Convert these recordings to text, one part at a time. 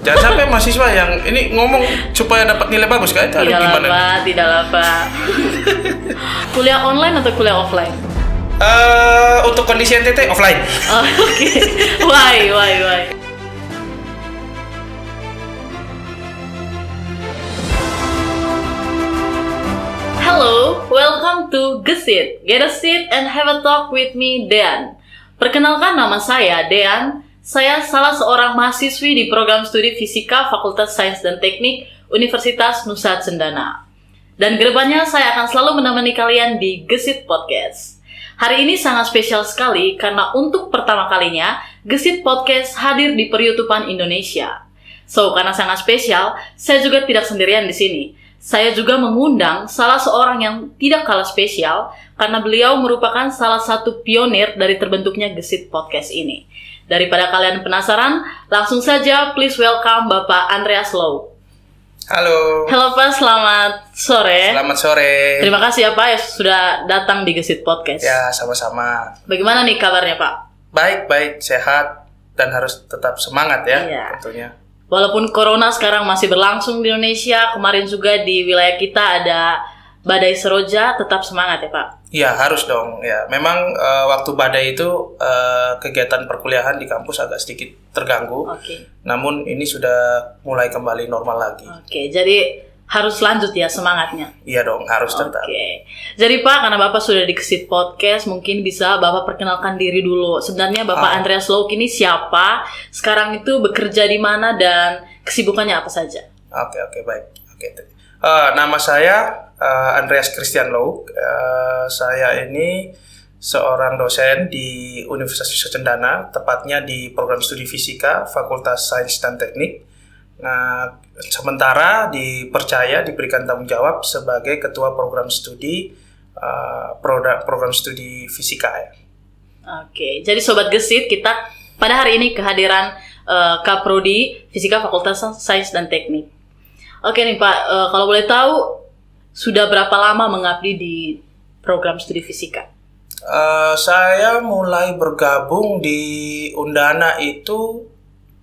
Jangan sampai mahasiswa yang ini ngomong supaya dapat nilai bagus kan? Itu gimana? Tidak lah Pak. Kuliah online atau kuliah offline? Untuk kondisi NTT offline. Oh, oke. Why? Hello, welcome to Gesit. Get a seat and have a talk with me, Dean. Perkenalkan, nama saya Dean. Saya salah seorang mahasiswi di program studi Fisika Fakultas Sains dan Teknik Universitas Nusa Cendana. Dan kedepannya saya akan selalu menemani kalian di Gesit Podcast. Hari ini sangat spesial sekali karena untuk pertama kalinya Gesit Podcast hadir di per-YouTubean Indonesia. So, karena sangat spesial, saya juga tidak sendirian di sini. Saya juga mengundang salah seorang yang tidak kalah spesial karena beliau merupakan salah satu pionir dari terbentuknya Gesit Podcast ini. Daripada kalian penasaran, langsung saja please welcome Bapak Andreas Lau. Halo. Halo Pak, selamat sore. Selamat sore. Terima kasih ya Pak ya sudah datang di Gesit Podcast. Ya, sama-sama. Bagaimana nih kabarnya Pak? Baik, sehat dan harus tetap semangat ya, Iya. tentunya. Walaupun corona sekarang masih berlangsung di Indonesia, kemarin juga di wilayah kita ada badai seroja, tetap semangat ya Pak? Iya, harus dong. Ya, memang waktu badai itu kegiatan perkuliahan di kampus agak sedikit terganggu. Oke. Namun ini sudah mulai kembali normal lagi. Oke, jadi harus lanjut ya semangatnya. Iya dong, harus tetap. Oke. Jadi Pak, karena Bapak sudah di Gesit Podcast, mungkin bisa Bapak perkenalkan diri dulu. Sebenarnya Bapak Andreas Lau ini siapa? Sekarang itu bekerja di mana dan kesibukannya apa saja? Oke, baik. Nama saya Andreas Christian Lau. Saya ini seorang dosen di Universitas Nusa Cendana, tepatnya di program studi Fisika Fakultas Sains dan Teknik. Nah, sementara diberikan tanggung jawab sebagai ketua program studi Fisika ya. Oke, jadi Sobat Gesit, kita pada hari ini kehadiran Kaprodi Fisika Fakultas Sains dan Teknik. Oke nih Pak, kalau boleh tahu sudah berapa lama mengabdi di program studi Fisika? Saya mulai bergabung di Undana itu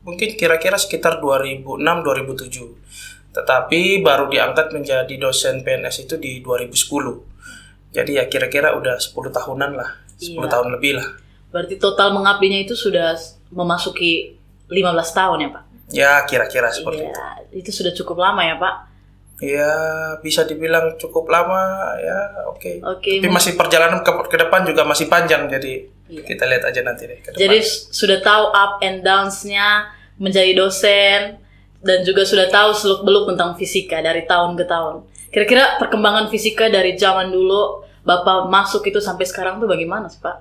mungkin kira-kira sekitar 2006-2007. Tetapi baru diangkat menjadi dosen PNS itu di 2010. Jadi ya kira-kira udah 10 tahunan lah. 10 tahun lebih lah. Berarti total mengabdinya itu sudah memasuki 15 tahun ya Pak? Ya kira-kira seperti itu. Itu sudah cukup lama ya Pak? Ya bisa dibilang cukup lama ya, oke. Tapi masih perjalanan ke depan juga masih panjang, jadi kita lihat aja nanti deh ke depan. Jadi sudah tahu up and downs-nya menjadi dosen dan juga sudah tahu seluk-beluk tentang fisika dari tahun ke tahun. Kira-kira perkembangan fisika dari zaman dulu Bapak masuk itu sampai sekarang tuh bagaimana sih Pak?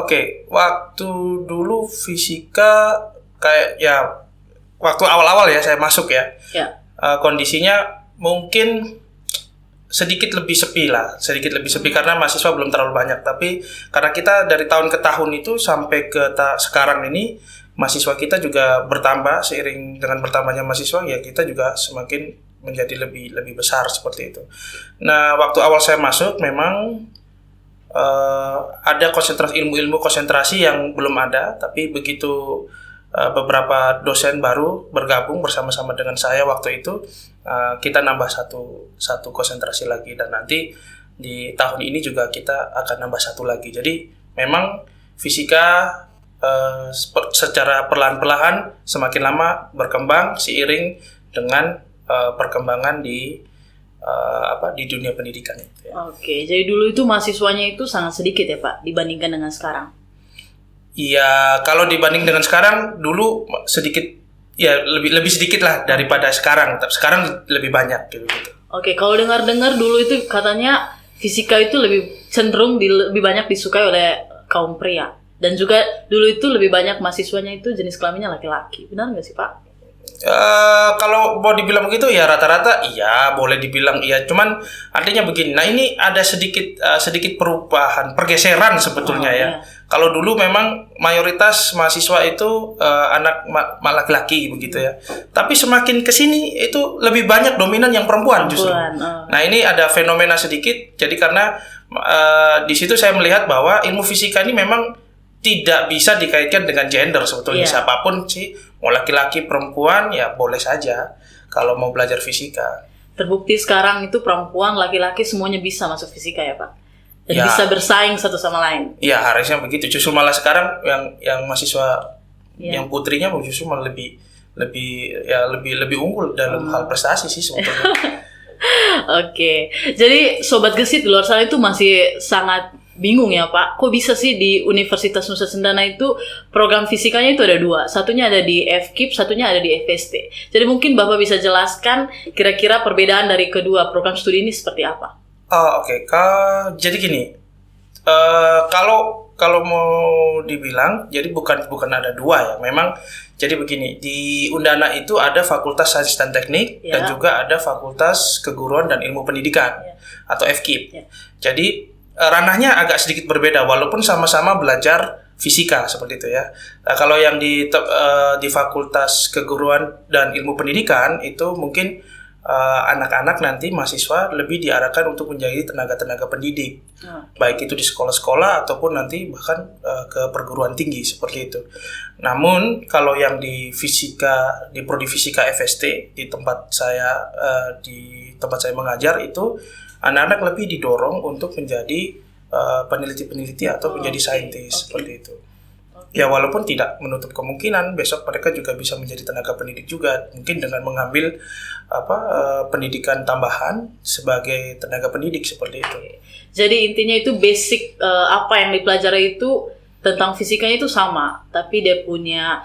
Oke. Waktu dulu fisika kayak ya waktu awal-awal ya saya masuk ya. Kondisinya mungkin sedikit lebih sepi karena mahasiswa belum terlalu banyak, tapi karena kita dari tahun ke tahun itu sampai ke sekarang ini mahasiswa kita juga bertambah, seiring dengan bertambahnya mahasiswa ya kita juga semakin menjadi lebih besar seperti itu. Nah, waktu awal saya masuk memang ada ilmu konsentrasi yang belum ada, tapi begitu beberapa dosen baru bergabung bersama-sama dengan saya waktu itu, kita nambah satu konsentrasi lagi, dan nanti di tahun ini juga kita akan nambah satu lagi. Jadi memang fisika secara perlahan-lahan semakin lama berkembang seiring dengan perkembangan di dunia pendidikan itu. Ya. Oke, jadi dulu itu mahasiswanya itu sangat sedikit ya Pak dibandingkan dengan sekarang. Iya, kalau dibanding dengan sekarang, dulu sedikit, ya lebih sedikit lah daripada sekarang. Tapi sekarang lebih banyak gitu. Oke, kalau dengar-dengar dulu itu katanya fisika itu lebih cenderung lebih banyak disukai oleh kaum pria. Dan juga dulu itu lebih banyak mahasiswanya itu jenis kelaminnya laki-laki. Benar nggak sih Pak? Kalau mau dibilang begitu ya rata-rata iya, boleh dibilang iya. Cuman artinya begini. Nah, ini ada sedikit perubahan, pergeseran sebetulnya ya. Iya. Kalau dulu memang mayoritas mahasiswa itu anak laki-laki begitu ya. Tapi semakin kesini itu lebih banyak dominan yang perempuan justru. Nah, ini ada fenomena sedikit. Jadi karena di situ saya melihat bahwa ilmu fisika ini memang tidak bisa dikaitkan dengan gender sebetulnya. Siapapun sih, mau laki-laki perempuan ya boleh saja kalau mau belajar fisika. Terbukti sekarang itu perempuan laki-laki semuanya bisa masuk fisika ya Pak, dan bisa bersaing satu sama lain. Iya, harusnya begitu. Justru malah sekarang yang mahasiswa yang putrinya justru malah lebih unggul dalam hal prestasi sih sebetulnya. Oke. Jadi sobat gesit di luar sana itu masih sangat bingung ya Pak, kok bisa sih di Universitas Nusa Cendana itu program fisikanya itu ada 2, satunya ada di FKIP, satunya ada di FST. Jadi mungkin Bapak bisa jelaskan kira-kira perbedaan dari kedua program studi ini seperti apa? Oke. Jadi gini, kalau mau dibilang, jadi bukan ada 2 ya. Memang jadi begini, di Undana itu ada Fakultas Sains dan Teknik dan juga ada Fakultas Keguruan dan Ilmu Pendidikan atau FKIP. Jadi ranahnya agak sedikit berbeda walaupun sama-sama belajar fisika seperti itu ya. Nah, kalau yang di Fakultas Keguruan dan Ilmu Pendidikan itu mungkin anak-anak nanti mahasiswa lebih diarahkan untuk menjadi tenaga pendidik, baik itu di sekolah-sekolah ataupun nanti bahkan ke perguruan tinggi seperti itu. Namun kalau yang di fisika, di prodi fisika FST di tempat saya mengajar itu anak-anak lebih didorong untuk menjadi peneliti-peneliti atau menjadi saintis seperti itu. Ya walaupun tidak menutup kemungkinan besok mereka juga bisa menjadi tenaga pendidik juga, mungkin dengan mengambil pendidikan tambahan sebagai tenaga pendidik seperti itu. Jadi intinya itu basic apa yang dipelajari itu tentang fisikanya itu sama, tapi dia punya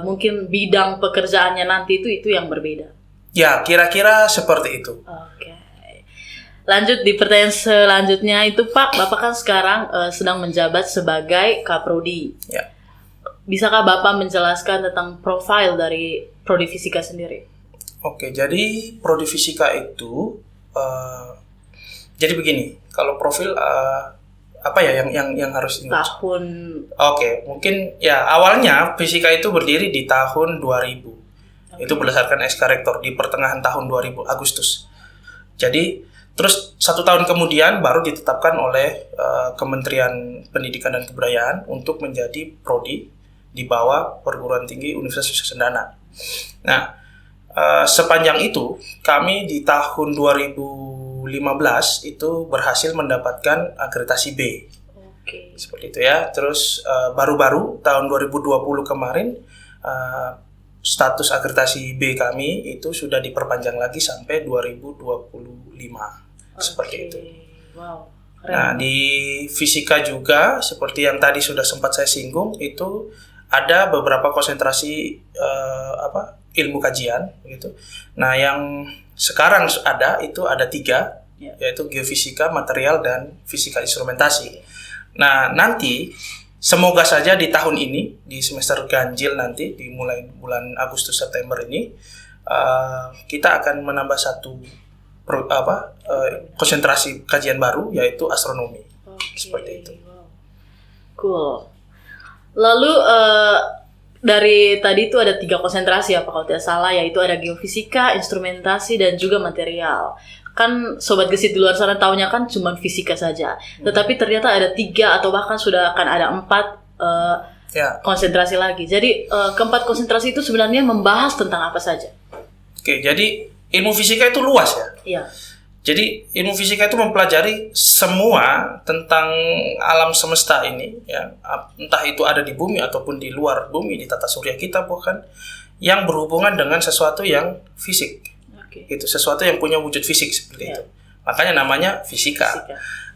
mungkin bidang pekerjaannya nanti itu yang berbeda. Ya, kira-kira seperti itu. Oke. Lanjut di pertanyaan selanjutnya itu Pak, Bapak kan sekarang sedang menjabat sebagai Kaprodi. Ya. Bisakah Bapak menjelaskan tentang profil dari prodi fisika sendiri? Oke, jadi prodi fisika itu jadi begini, kalau profil apa ya yang harus ingat? Tahun. Oke, mungkin ya awalnya fisika itu berdiri di tahun 2000. Itu berdasarkan SK Rektor di pertengahan tahun 2000 Agustus. Jadi terus 1 tahun kemudian baru ditetapkan oleh Kementerian Pendidikan dan Kebudayaan untuk menjadi prodi di bawah Perguruan Tinggi Universitas Nusa Cendana. Nah, sepanjang itu kami di tahun 2015 itu berhasil mendapatkan akreditasi B. Oke. Seperti itu ya. Terus baru-baru tahun 2020 kemarin status akreditasi B kami itu sudah diperpanjang lagi sampai 2025. Seperti itu. Wow. Keren. Nah, di fisika juga seperti yang tadi sudah sempat saya singgung itu ada beberapa konsentrasi ilmu kajian gitu. Nah, yang sekarang ada 3 yaitu geofisika, material dan fisika instrumentasi. Nah, nanti semoga saja di tahun ini di semester ganjil nanti dimulai bulan Agustus September ini kita akan menambah satu konsentrasi kajian baru yaitu astronomi. Seperti itu. Wow. Cool. Lalu dari tadi itu ada 3 konsentrasi ya Pak kalau tidak salah, yaitu ada geofisika, instrumentasi dan juga material. Kan sobat gesit di luar sana taunya kan cuma fisika saja. Tetapi ternyata ada 3 atau bahkan sudah akan ada 4 konsentrasi lagi. Jadi keempat konsentrasi itu sebenarnya membahas tentang apa saja? Oke, jadi ilmu fisika itu luas ya. Iya. Jadi ilmu fisika itu mempelajari semua tentang alam semesta ini ya, entah itu ada di bumi ataupun di luar bumi, di tata surya kita bukan, yang berhubungan dengan sesuatu yang fisik. Itu sesuatu yang punya wujud fisik seperti itu. Makanya namanya fisika.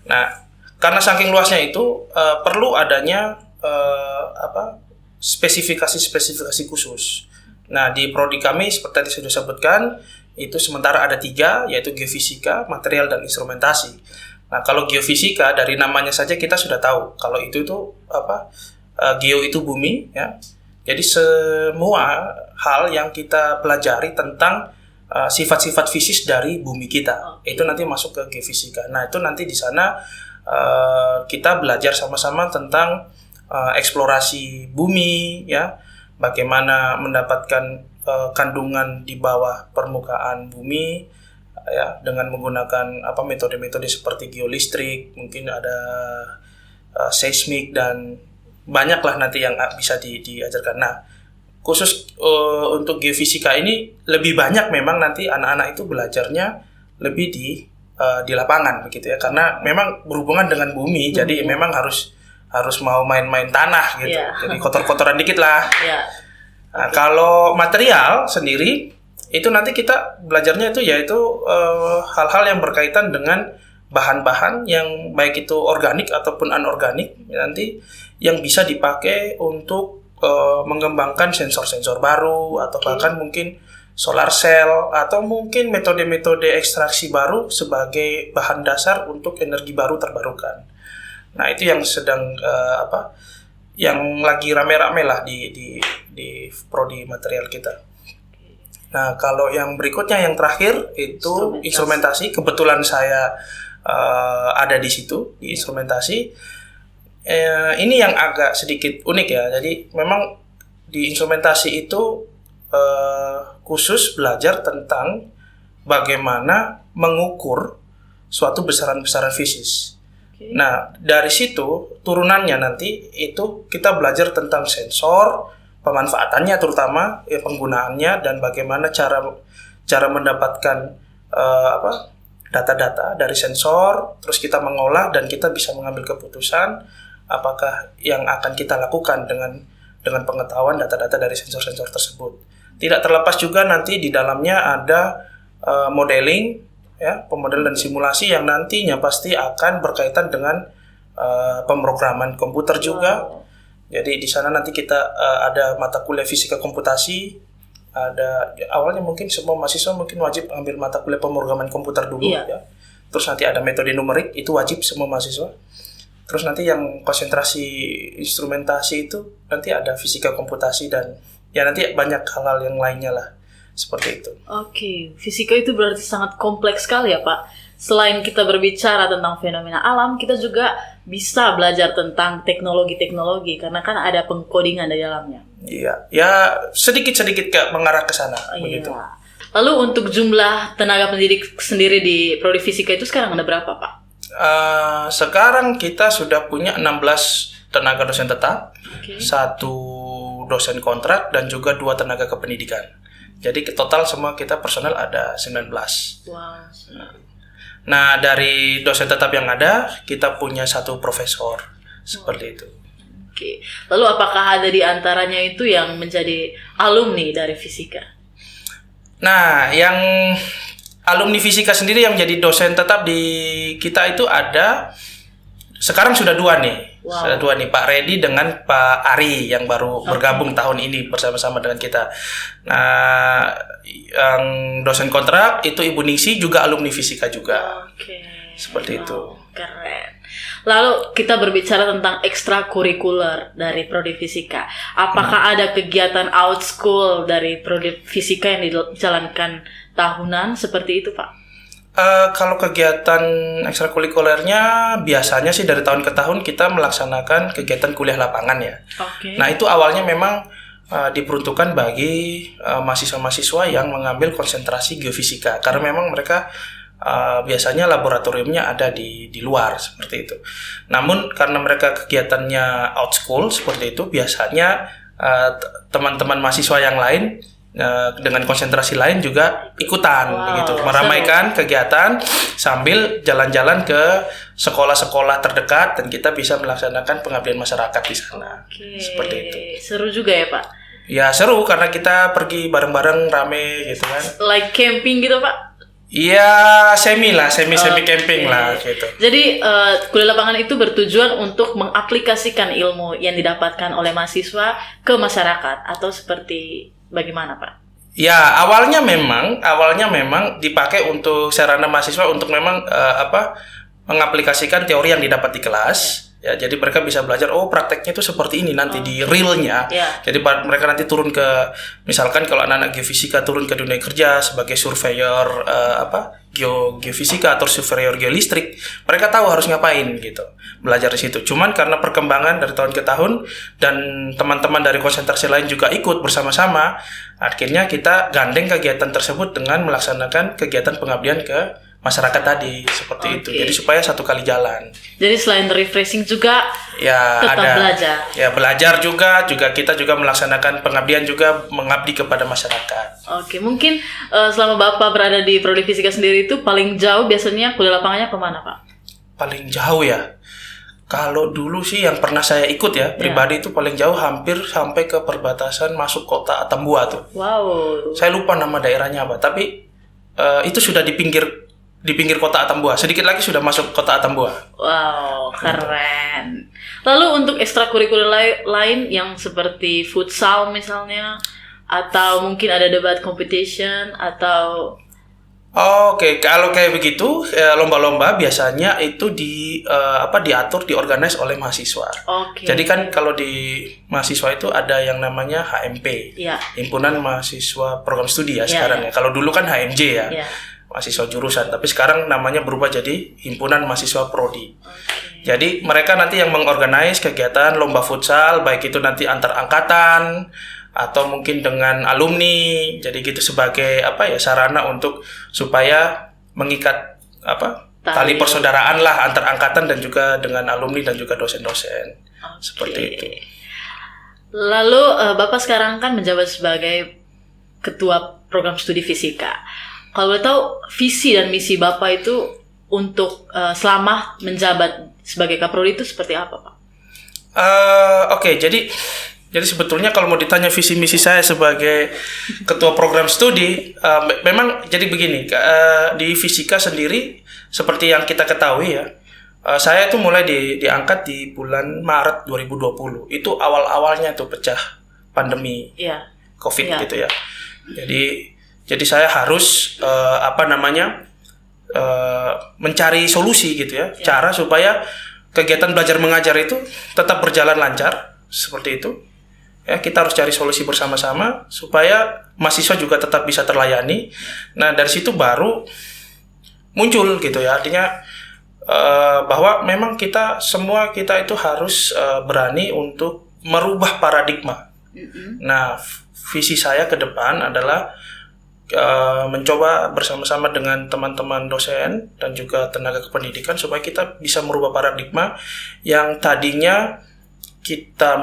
Nah, karena saking luasnya itu perlu adanya spesifikasi khusus. Nah, di prodi kami seperti tadi sudah sebutkan itu sementara ada 3 yaitu geofisika, material dan instrumentasi. Nah, kalau geofisika dari namanya saja kita sudah tahu kalau itu geo itu bumi ya. Jadi semua hal yang kita pelajari tentang sifat-sifat fisik dari bumi kita itu nanti masuk ke geofisika. Nah, itu nanti di sana kita belajar sama-sama tentang eksplorasi bumi ya, bagaimana mendapatkan kandungan di bawah permukaan bumi ya dengan menggunakan metode-metode seperti geolistrik, mungkin ada seismik dan banyaklah nanti yang bisa diajarkan. Nah, khusus untuk geofisika ini lebih banyak memang nanti anak-anak itu belajarnya lebih di lapangan begitu ya, karena memang berhubungan dengan bumi, jadi memang harus mau main-main tanah gitu, jadi kotor-kotoran dikit lah. Nah, kalau material sendiri itu nanti kita belajarnya itu yaitu hal-hal yang berkaitan dengan bahan-bahan yang baik itu organik ataupun anorganik nanti yang bisa dipakai untuk mengembangkan sensor-sensor baru atau bahkan mungkin solar cell atau mungkin metode-metode ekstraksi baru sebagai bahan dasar untuk energi baru terbarukan. Nah, itu yang sedang yang lagi rame-rame lah di prodi material kita. Nah, kalau yang berikutnya yang terakhir itu instrumentasi. Kebetulan saya ada di situ di instrumentasi. Ini yang agak sedikit unik ya. Jadi memang di instrumentasi itu khusus belajar tentang bagaimana mengukur suatu besaran-besaran fisis. Nah, dari situ turunannya nanti itu kita belajar tentang sensor, pemanfaatannya terutama, penggunaannya dan bagaimana cara mendapatkan data-data dari sensor, terus kita mengolah dan kita bisa mengambil keputusan apakah yang akan kita lakukan dengan pengetahuan data-data dari sensor-sensor tersebut. Tidak terlepas juga nanti di dalamnya ada modeling, ya, pemodelan dan simulasi yang nantinya pasti akan berkaitan dengan pemrograman komputer juga. Jadi di sana nanti kita ada mata kuliah fisika komputasi. Awalnya mungkin semua mahasiswa mungkin wajib ambil mata kuliah pemrograman komputer dulu, ya. Terus nanti ada metode numerik, itu wajib semua mahasiswa. Terus nanti yang konsentrasi instrumentasi itu nanti ada fisika komputasi dan ya nanti banyak hal-hal yang lainnya lah. Seperti itu. Oke, fisika itu berarti sangat kompleks sekali ya Pak. Selain kita berbicara tentang fenomena alam, kita juga bisa belajar tentang teknologi-teknologi karena kan ada pengkodingan di dalamnya. Iya, ya sedikit-sedikit mengarah ke sana. Begitu. Lalu untuk jumlah tenaga pendidik sendiri di prodi fisika itu sekarang ada berapa Pak? Sekarang kita sudah punya 16 tenaga dosen tetap, 1 dosen kontrak dan juga 2 tenaga kependidikan. Jadi total semua kita personel ada 19. Wow. Nah, dari dosen tetap yang ada, kita punya 1 profesor. Seperti itu. Oke. Lalu apakah ada di antaranya itu yang menjadi alumni dari fisika? Nah, yang alumni fisika sendiri yang menjadi dosen tetap di kita itu ada, sekarang sudah 2 nih. Wow. Sudah 2 nih, Pak Redi dengan Pak Ari yang baru bergabung tahun ini bersama-sama dengan kita. Nah, yang dosen kontrak itu Ibu Ningsi juga alumni fisika juga. Seperti itu. Keren. Lalu kita berbicara tentang ekstrakurikuler dari prodi fisika. Apakah ada kegiatan out school dari prodi fisika yang dijalankan tahunan seperti itu, Pak? Kalau kegiatan ekstrakurikulernya biasanya sih dari tahun ke tahun kita melaksanakan kegiatan kuliah lapangan ya. Nah, itu awalnya memang diperuntukkan bagi mahasiswa-mahasiswa yang mengambil konsentrasi geofisika karena memang mereka biasanya laboratoriumnya ada di luar seperti itu. Namun karena mereka kegiatannya out school seperti itu, biasanya teman-teman mahasiswa yang lain dengan konsentrasi lain juga ikutan begitu, meramaikan kegiatan sambil jalan-jalan ke sekolah-sekolah terdekat dan kita bisa melaksanakan pengabdian masyarakat di sana. Seperti itu. Seru juga ya, Pak? Ya, seru karena kita pergi bareng-bareng rame gitu kan. Like camping gitu, Pak? Iya, semi camping lah gitu. Jadi kuliah lapangan itu bertujuan untuk mengaplikasikan ilmu yang didapatkan oleh mahasiswa ke masyarakat atau seperti bagaimana, Pak? Ya, awalnya memang dipakai untuk sarana mahasiswa untuk memang mengaplikasikan teori yang didapat di kelas. Ya, jadi mereka bisa belajar, prakteknya itu seperti ini nanti di realnya. Jadi mereka nanti turun ke, misalkan kalau anak-anak geofisika turun ke dunia kerja sebagai surveyor geofisika atau surveyor geolistrik, mereka tahu harus ngapain gitu, belajar di situ. Cuman karena perkembangan dari tahun ke tahun dan teman-teman dari konsentrasi lain juga ikut bersama-sama, akhirnya kita gandeng kegiatan tersebut dengan melaksanakan kegiatan pengabdian ke masyarakat tadi seperti itu. Jadi supaya satu kali jalan. Jadi selain refreshing juga ya tetap ada belajar. Ya belajar juga kita juga melaksanakan pengabdian juga mengabdi kepada masyarakat. Oke, mungkin selama Bapak berada di Prodi Fisika sendiri itu paling jauh biasanya kuliah lapangannya kemana, Pak? Paling jauh ya. Kalau dulu sih yang pernah saya ikut ya, pribadi itu paling jauh hampir sampai ke perbatasan masuk kota Atambua tuh. Wow. Saya lupa nama daerahnya apa, tapi itu sudah di pinggir kota Atambua. Sedikit lagi sudah masuk kota Atambua. Wow, keren. Lalu untuk ekstrakurikuler lain yang seperti futsal misalnya, atau mungkin ada debat competition atau Oke, kalau kayak begitu lomba-lomba biasanya itu diatur, diorganize oleh mahasiswa. Jadi kan kalau di mahasiswa itu ada yang namanya HMP, Himpunan Mahasiswa Program Studi ya sekarang ya. Kalau dulu kan HMJ ya, mahasiswa jurusan. Tapi sekarang namanya berubah jadi Himpunan Mahasiswa Prodi. Jadi mereka nanti yang mengorganize kegiatan lomba futsal, baik itu nanti antar angkatan atau mungkin dengan alumni, jadi gitu sebagai sarana untuk supaya mengikat tali persaudaraan lah antar angkatan dan juga dengan alumni dan juga dosen-dosen seperti itu. Lalu Bapak sekarang kan menjabat sebagai ketua program studi fisika. Kalau boleh tahu visi dan misi Bapak itu untuk selama menjabat sebagai Kaprodi itu seperti apa, Pak? Oke, jadi sebetulnya kalau mau ditanya visi misi saya sebagai ketua program studi, memang jadi begini, di fisika sendiri seperti yang kita ketahui ya, saya itu mulai diangkat di bulan Maret 2020. Itu awal-awalnya tuh pecah pandemi COVID gitu ya. Jadi saya harus mencari solusi gitu ya, cara supaya kegiatan belajar mengajar itu tetap berjalan lancar seperti itu. Ya, kita harus cari solusi bersama-sama supaya mahasiswa juga tetap bisa terlayani. Nah, dari situ baru muncul gitu ya, artinya bahwa memang kita itu harus berani untuk merubah paradigma. Nah, visi saya ke depan adalah mencoba bersama-sama dengan teman-teman dosen dan juga tenaga kependidikan supaya kita bisa merubah paradigma yang tadinya kita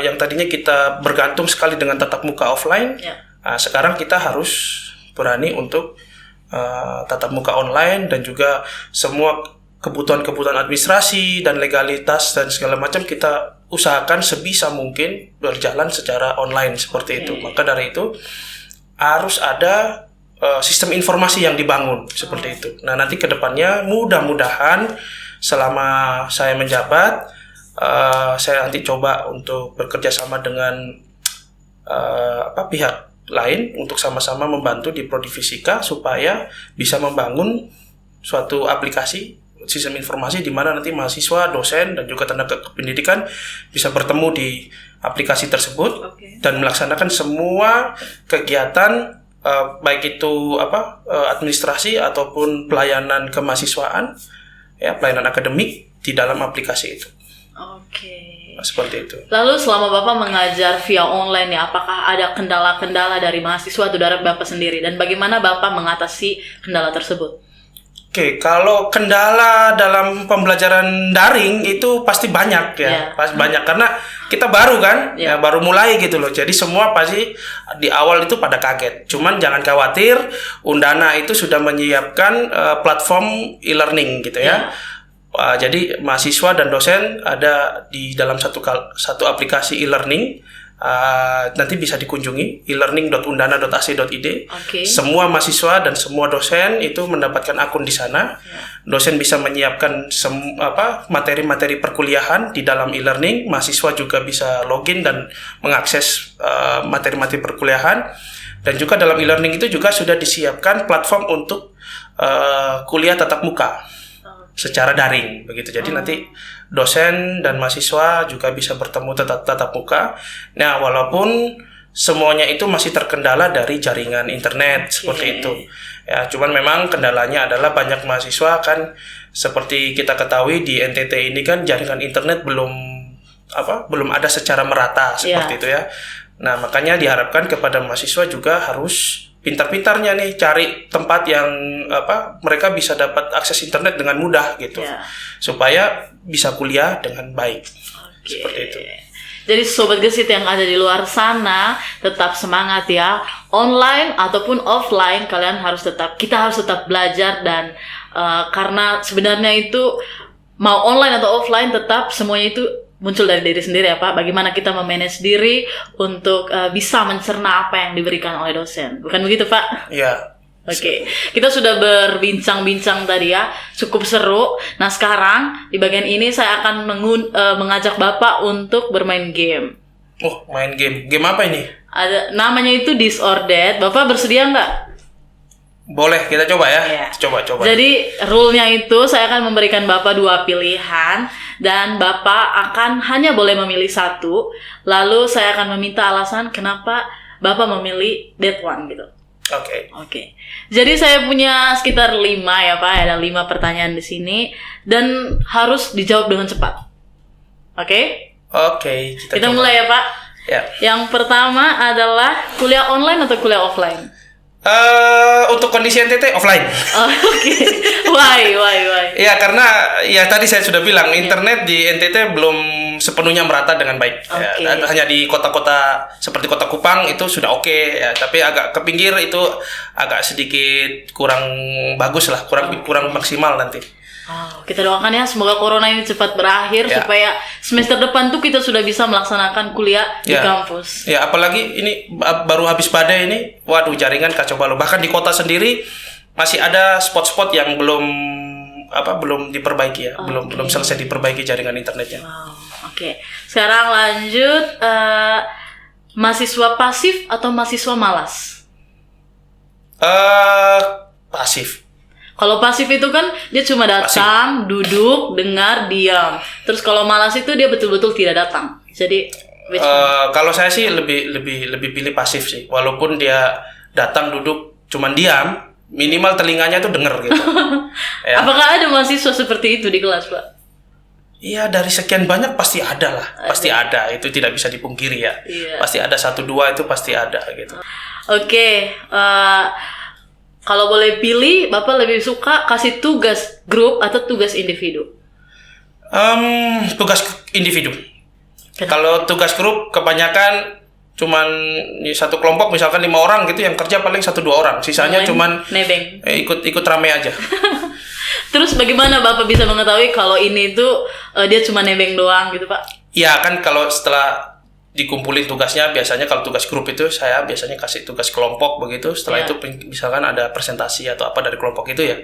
yang tadinya kita bergantung sekali dengan tatap muka offline. Nah, sekarang kita harus berani untuk tatap muka online dan juga semua kebutuhan-kebutuhan administrasi dan legalitas dan segala macam kita usahakan sebisa mungkin berjalan secara online seperti itu. Maka dari itu harus ada sistem informasi yang dibangun seperti itu. Nah, nanti ke depannya mudah-mudahan selama saya menjabat, saya nanti coba untuk bekerja sama dengan pihak lain untuk sama-sama membantu di Prodi Fisika supaya bisa membangun suatu aplikasi sistem informasi di mana nanti mahasiswa, dosen dan juga tenaga kependidikan bisa bertemu di aplikasi tersebut dan melaksanakan semua kegiatan baik itu administrasi ataupun pelayanan kemahasiswaan ya, pelayanan akademik di dalam aplikasi itu. Seperti itu. Lalu selama Bapak mengajar via online ya, apakah ada kendala-kendala dari mahasiswa atau dari Bapak sendiri dan bagaimana Bapak mengatasi kendala tersebut? Kalau kendala dalam pembelajaran daring itu pasti banyak ya, pasti banyak karena kita baru kan, baru mulai gitu loh. Jadi semua pasti di awal itu pada kaget. Cuman jangan khawatir, Undana itu sudah menyiapkan platform e-learning gitu ya. Jadi mahasiswa dan dosen ada di dalam satu aplikasi e-learning. Nanti bisa dikunjungi elearning.undana.ac.id. Semua mahasiswa dan semua dosen itu mendapatkan akun di sana. Dosen bisa menyiapkan materi-materi perkuliahan di dalam e-learning. Mahasiswa juga bisa login dan mengakses materi-materi perkuliahan. Dan juga dalam e-learning itu juga sudah disiapkan platform untuk kuliah tatap muka secara daring begitu. Jadi nanti dosen dan mahasiswa juga bisa bertemu tatap muka. Nah, walaupun semuanya itu masih terkendala dari jaringan internet seperti itu. Ya, cuman memang kendalanya adalah banyak mahasiswa kan seperti kita ketahui di NTT ini kan jaringan internet belum ada secara merata seperti itu ya. Nah, makanya diharapkan kepada mahasiswa juga harus pintar-pintarnya nih cari tempat yang mereka bisa dapat akses internet dengan mudah gitu, supaya bisa kuliah dengan baik. Seperti itu. Jadi sobat gesit yang ada di luar sana, tetap semangat ya. Online ataupun offline, kita harus tetap belajar, dan karena sebenarnya itu mau online atau offline, tetap semuanya itu muncul dari diri sendiri ya Pak. Bagaimana kita memanage diri untuk bisa mencerna apa yang diberikan oleh dosen. Bukan begitu Pak? Iya. Oke, kita sudah berbincang-bincang tadi ya, cukup seru. Nah sekarang di bagian ini saya akan mengajak Bapak untuk bermain game. Oh, main game. Game apa ini? Namanya itu This or That. Bapak bersedia nggak? Boleh, kita coba ya. Coba. Jadi rule-nya itu saya akan memberikan Bapak 2 pilihan, dan Bapak akan hanya boleh memilih satu. Lalu saya akan meminta alasan kenapa Bapak memilih that one gitu. Oke. Jadi saya punya sekitar 5 ya Pak. Ada 5 pertanyaan di sini dan harus dijawab dengan cepat. Oke? Oke. Kita mulai ya Pak. Ya. Yang pertama adalah kuliah online atau kuliah offline? Untuk kondisi NTT offline. Oke. Why? Ya karena ya tadi saya sudah bilang internet di NTT belum sepenuhnya merata dengan baik. Ya, hanya di kota-kota seperti Kota Kupang itu sudah oke ya, tapi agak ke pinggir itu agak sedikit kurang bagus lah, kurang maksimal nanti. Kita doakan ya semoga corona ini cepat berakhir supaya semester depan tuh kita sudah bisa melaksanakan kuliah di kampus. Ya, apalagi ini baru habis badai ini, waduh jaringan kacau balau. Bahkan di kota sendiri masih ada spot-spot yang belum diperbaiki ya, belum selesai diperbaiki jaringan internetnya. Oke. Sekarang lanjut, mahasiswa pasif atau mahasiswa malas? Pasif. Kalau pasif itu kan dia cuma datang, duduk, dengar, diam. Terus kalau malas itu dia betul-betul tidak datang. Jadi kalau saya sih lebih pilih pasif sih. Walaupun dia datang, duduk, cuman diam, minimal telinganya tuh denger gitu. Ya. Apakah ada mahasiswa seperti itu di kelas, Pak? Iya, dari sekian banyak pasti ada lah. Pasti ada. Itu tidak bisa dipungkiri ya. Iya. Pasti ada 1-2 itu pasti ada gitu. Oke. Kalau boleh pilih, Bapak lebih suka kasih tugas grup atau tugas individu? Tugas individu. Kalau tugas grup kebanyakan cuman satu kelompok misalkan 5 orang gitu, yang kerja paling 1-2 orang. Sisanya cuman nebeng. Ikut rame aja. Terus bagaimana Bapak bisa mengetahui kalau ini tuh dia cuma nebeng doang gitu, Pak? Iya, kan kalau setelah dikumpulin tugasnya, biasanya kalau tugas grup itu saya biasanya kasih tugas kelompok begitu. Setelah itu misalkan ada presentasi atau apa dari kelompok itu ya.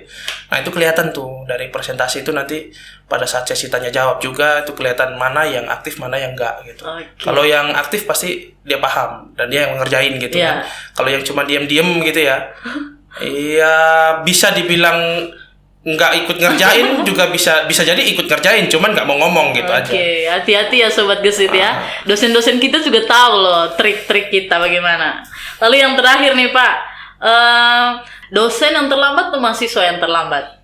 Nah, itu kelihatan tuh dari presentasi itu, nanti pada saat sesi tanya jawab juga itu kelihatan mana yang aktif, mana yang enggak gitu. Kalau yang aktif pasti dia paham dan dia yang ngerjain gitu kan. Kalau yang cuma diam-diam gitu ya. Iya, bisa dibilang nggak ikut ngerjain juga bisa jadi ikut ngerjain, cuman nggak mau ngomong gitu aja. Oke, hati-hati ya sobat gesit ya. Dosen-dosen kita juga tahu loh trik-trik kita bagaimana. Lalu yang terakhir nih Pak, dosen yang terlambat atau mahasiswa yang terlambat?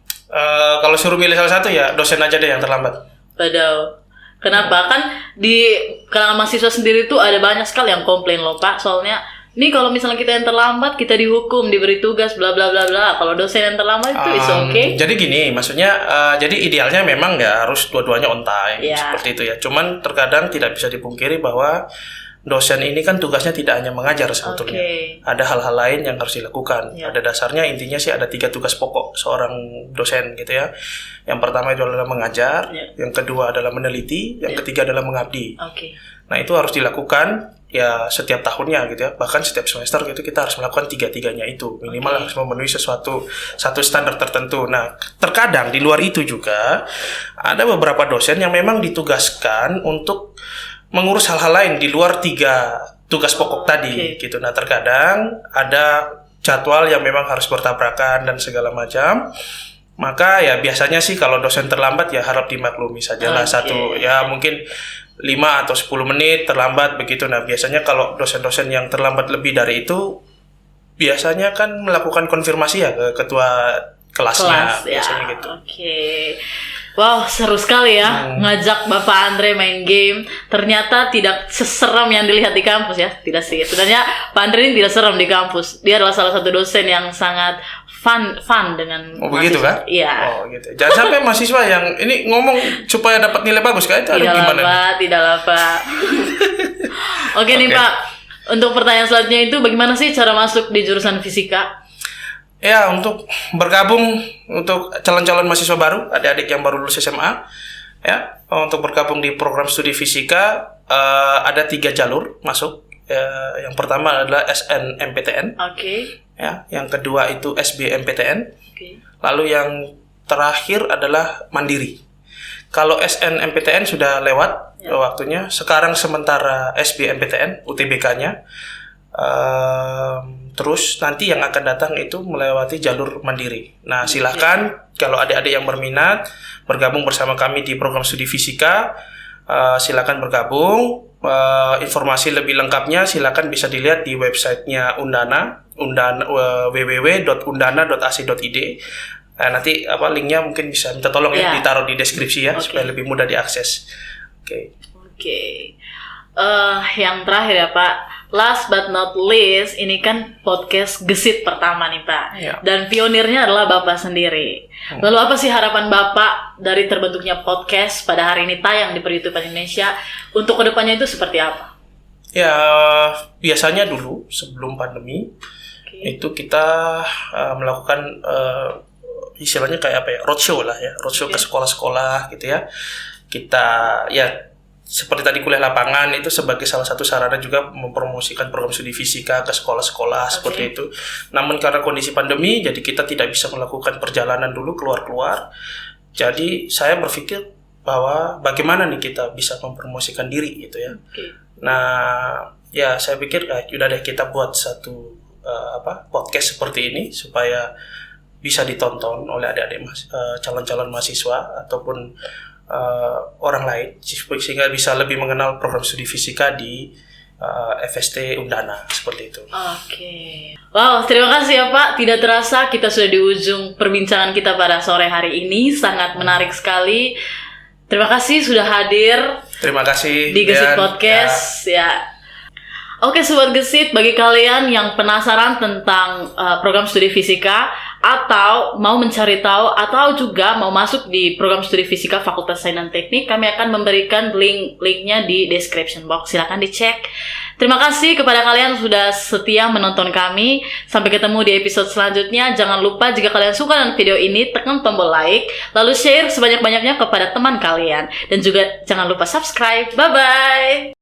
Kalau suruh milih salah satu ya dosen aja deh yang terlambat. Padahal kenapa? Kan di kalangan mahasiswa sendiri tuh ada banyak sekali yang komplain loh Pak, soalnya ini kalau misalnya kita yang terlambat, kita dihukum, diberi tugas, bla bla bla bla. Kalau dosen yang terlambat itu is okay. Jadi gini, maksudnya, jadi idealnya memang nggak harus dua-duanya on time, seperti itu ya. Cuman terkadang tidak bisa dipungkiri bahwa dosen ini kan tugasnya tidak hanya mengajar sebetulnya. Ada hal-hal lain yang harus dilakukan. Pada dasarnya intinya sih ada 3 tugas pokok seorang dosen gitu ya. Yang pertama itu adalah mengajar, yang kedua adalah meneliti, yang ketiga adalah mengabdi. Nah, itu harus dilakukan ya setiap tahunnya gitu ya, bahkan setiap semester gitu kita harus melakukan 3-3-nya itu, minimal harus memenuhi satu standar tertentu. Nah, terkadang di luar itu juga ada beberapa dosen yang memang ditugaskan untuk mengurus hal-hal lain di luar 3 tugas pokok tadi gitu. Nah, terkadang ada jadwal yang memang harus bertabrakan dan segala macam. Maka ya biasanya sih kalau dosen terlambat ya harap dimaklumi sajalah, satu ya mungkin 5 atau 10 menit terlambat begitu. Nah, biasanya kalau dosen-dosen yang terlambat lebih dari itu biasanya kan melakukan konfirmasi ya ke ketua kelasnya biasanya gitu. Wow, seru sekali ya ngajak Bapak Andre main game. Ternyata tidak seseram yang dilihat di kampus ya. Tidak sih. Sebenarnya Pak Andre ini tidak seram di kampus. Dia adalah salah satu dosen yang sangat fun dengan begitu kan? Iya. Gitu. Jangan sampai mahasiswa yang ini ngomong supaya dapat nilai bagus kan? Itu Tidak lah Pak. Oke nih Pak. Untuk pertanyaan selanjutnya itu bagaimana sih cara masuk di jurusan fisika? Ya, untuk bergabung untuk calon-calon mahasiswa baru, adik-adik yang baru lulus SMA, ya, untuk bergabung di program studi fisika ada 3 jalur masuk. Yang pertama adalah SNMPTN. Ya, yang kedua itu SBMPTN. Lalu yang terakhir adalah mandiri. Kalau SNMPTN sudah lewat waktunya, sekarang sementara SBMPTN UTBK-nya. Terus nanti yang akan datang itu melewati jalur mandiri. Nah, silahkan kalau adik-adik yang berminat bergabung bersama kami di program studi fisika, silakan bergabung. Informasi lebih lengkapnya silakan bisa dilihat di websitenya Undana, www.undana.ac.id. Nanti linknya mungkin bisa minta tolong ya ditaruh di deskripsi ya supaya lebih mudah diakses. Oke. Yang terakhir ya Pak, last but not least, ini kan podcast Gesit pertama nih Pak, dan pionirnya adalah Bapak sendiri. Lalu apa sih harapan Bapak dari terbentuknya podcast pada hari ini tayang di Per-YouTube Indonesia? Untuk kedepannya itu seperti apa? Ya, biasanya dulu sebelum pandemi itu kita melakukan istilahnya kayak roadshow lah ya, roadshow ke sekolah-sekolah gitu ya. Kita seperti tadi kuliah lapangan itu sebagai salah satu sarana juga mempromosikan program studi fisika ke sekolah-sekolah seperti itu. Namun karena kondisi pandemi, jadi kita tidak bisa melakukan perjalanan dulu keluar-keluar. Jadi saya berpikir bahwa bagaimana nih kita bisa mempromosikan diri gitu ya. Nah, ya saya pikir udah deh kita buat satu podcast seperti ini supaya bisa ditonton oleh adik-adik calon-calon mahasiswa ataupun orang lain sehingga bisa lebih mengenal program studi fisika di FST Undana seperti itu. Wow, terima kasih ya Pak. Tidak terasa kita sudah di ujung perbincangan kita pada sore hari ini. Sangat menarik sekali. Terima kasih sudah hadir. Terima kasih di Gesit Podcast ya. Oke Sobat Gesit, bagi kalian yang penasaran tentang program studi fisika atau mau mencari tahu atau juga mau masuk di program studi fisika Fakultas Sains dan Teknik, kami akan memberikan linknya di description box. Silakan dicek. Terima kasih kepada kalian yang sudah setia menonton kami. Sampai ketemu di episode selanjutnya. Jangan lupa jika kalian suka dengan video ini, tekan tombol like, lalu share sebanyak-banyaknya kepada teman kalian. Dan juga jangan lupa subscribe. Bye-bye!